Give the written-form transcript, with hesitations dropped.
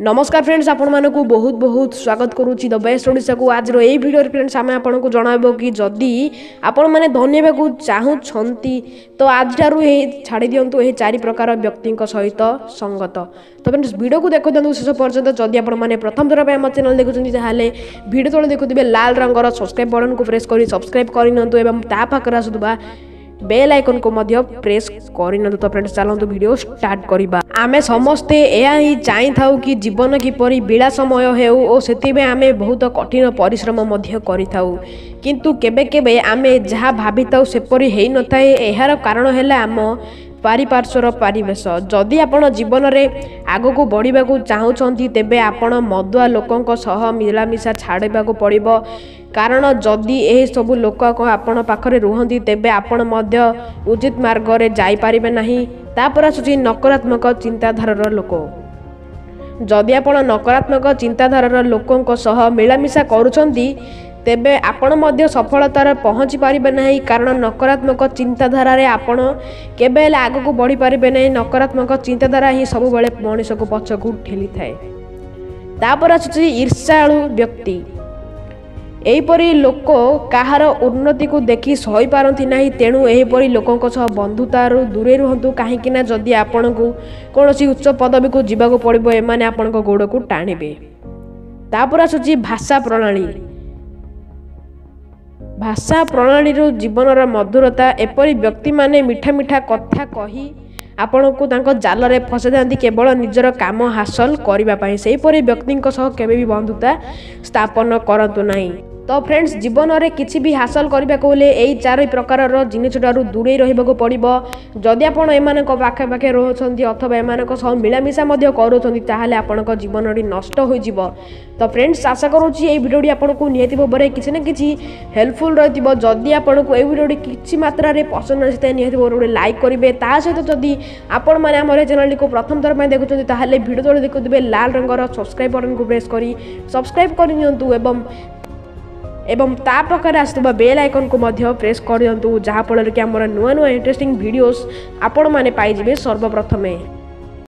नमस्कार फ्रेंड्स, आपण मानकु बहुत बहुत स्वागत करूची द बेस्ट ओडिशा को। आज रो एई वीडियो फ्रेंड्स आमे आपण को जणाबो कि जदी आपण माने धन्यवाद को चाहू छंती तो आज थारु ए छाडी दियंतु ए चारि प्रकार व्यक्ति सहित संगत। तो फ्रेंड्स वीडियो को देखो दंतु शेष पर्यंत। जदी आपण माने प्रथम थर पे हम चैनल देखुछन ताहाले वीडियो तळे देखुथिबे लाल रंगर सब्सक्राइब बटन को प्रेस करी सब्सक्राइब करिनंतु एवं ता पाखरा आसुबा बेल आइकन को मध्य प्रेस करिनंतु। तो फ्रेंड्स चलंतु वीडियो स्टार्ट करिबा। आमे समस्ते एया ही चाहि थाउ कि जीवन किपरि विलासमय हेउ ओ सेतिबे आमे बहुत कठिन परिश्रम मध्य करिथाउ, किंतु केबे केबे आमे जहा भाबिताउ सेपरि हेइ नथाय। एहार कारण हेला आम पारिपार्श्वर परिवेश। जदि आपण जीवन में आगक बढ़ा चाहूँगी तेबे आपण मदुआ लोकों सह मिलामिशा छाड़वा पड़ो, कारण जदि यह सब लोक आपण पाखरे रुहंती तेबे आपण मध्य उचित मार्ग रे जाई पारिबे नाही। तापर आसुची नकारात्मक चिंताधारार लोक। जदि आपण नकारात्मक चिंताधारार लोकों सह मिलामिशा करुछंती तेबे आपण मध्य सफलतार पहुँची पारिबे नाही, कारण नकारात्मक चिंताधारा रे आपण केबे आगक बढ़ी पारिबे नाही। नकारात्मक चिंताधारा ही सब बेले मनीष को पछकू ठेली थाए। तापर आसुची ईर्ष्याळु व्यक्ति। एहीपरि लोक काहार उन्नति को देखि सही पारती नाही, तेणु एहीपरि लोकों सह बंधुतारू दूरे रुहंतु। कहीं ना जदि आपण को कौनसी उच्च पदवी को जीवाक पड़िबो एमाने आपण को गोड़ को टाणिबे। तापर आसुची भाषा प्रणाली। भाषा प्रणाली जीवनर मधुरता। एपरी व्यक्ति माने मिठा मिठा कथा कही आपण को तांको जाल रे फसाई थांती केवल निजर काम हासिल करबा पई। सेहीपरि व्यक्ति सह केबे भी बंधुता स्थापन करंतु नाही। तो फ्रेंड्स जीवन में किसी भी हासिल करने को यही चार प्रकार जिनसठार दूरे रहा पड़ो। जदि आपण एमान पाखे पाखे रोचंती अथवा एमान मिलामिशा करूँ आपण जीवन नष्ट हो। तो फ्रेंड्स आशा करुँच ये भिडियोटी आपको निहाती भाव में किसी ना कि हेल्पफुल रही। जदि आपको ये भिडियोटी किसी मात्रा पसंद आए निहाती भाव में लाइक करेंगे। ता सहित जदि आपण मैंने आम चैनल को प्रथम थर पर देखुं ताहले भिडियो तले देखुवे लाल रंगर सब्सक्राइब बटन को प्रेस करी सब्सक्राइब कर एवं ता पाखरे आसुवा बेल आइकन को मध्य प्रेस कर दियंतु, जहाँ फल कि आमर नुआ नुआ इंटरेस्टिंग वीडियोस आपण माने पाइजिबे सर्वप्रथमे।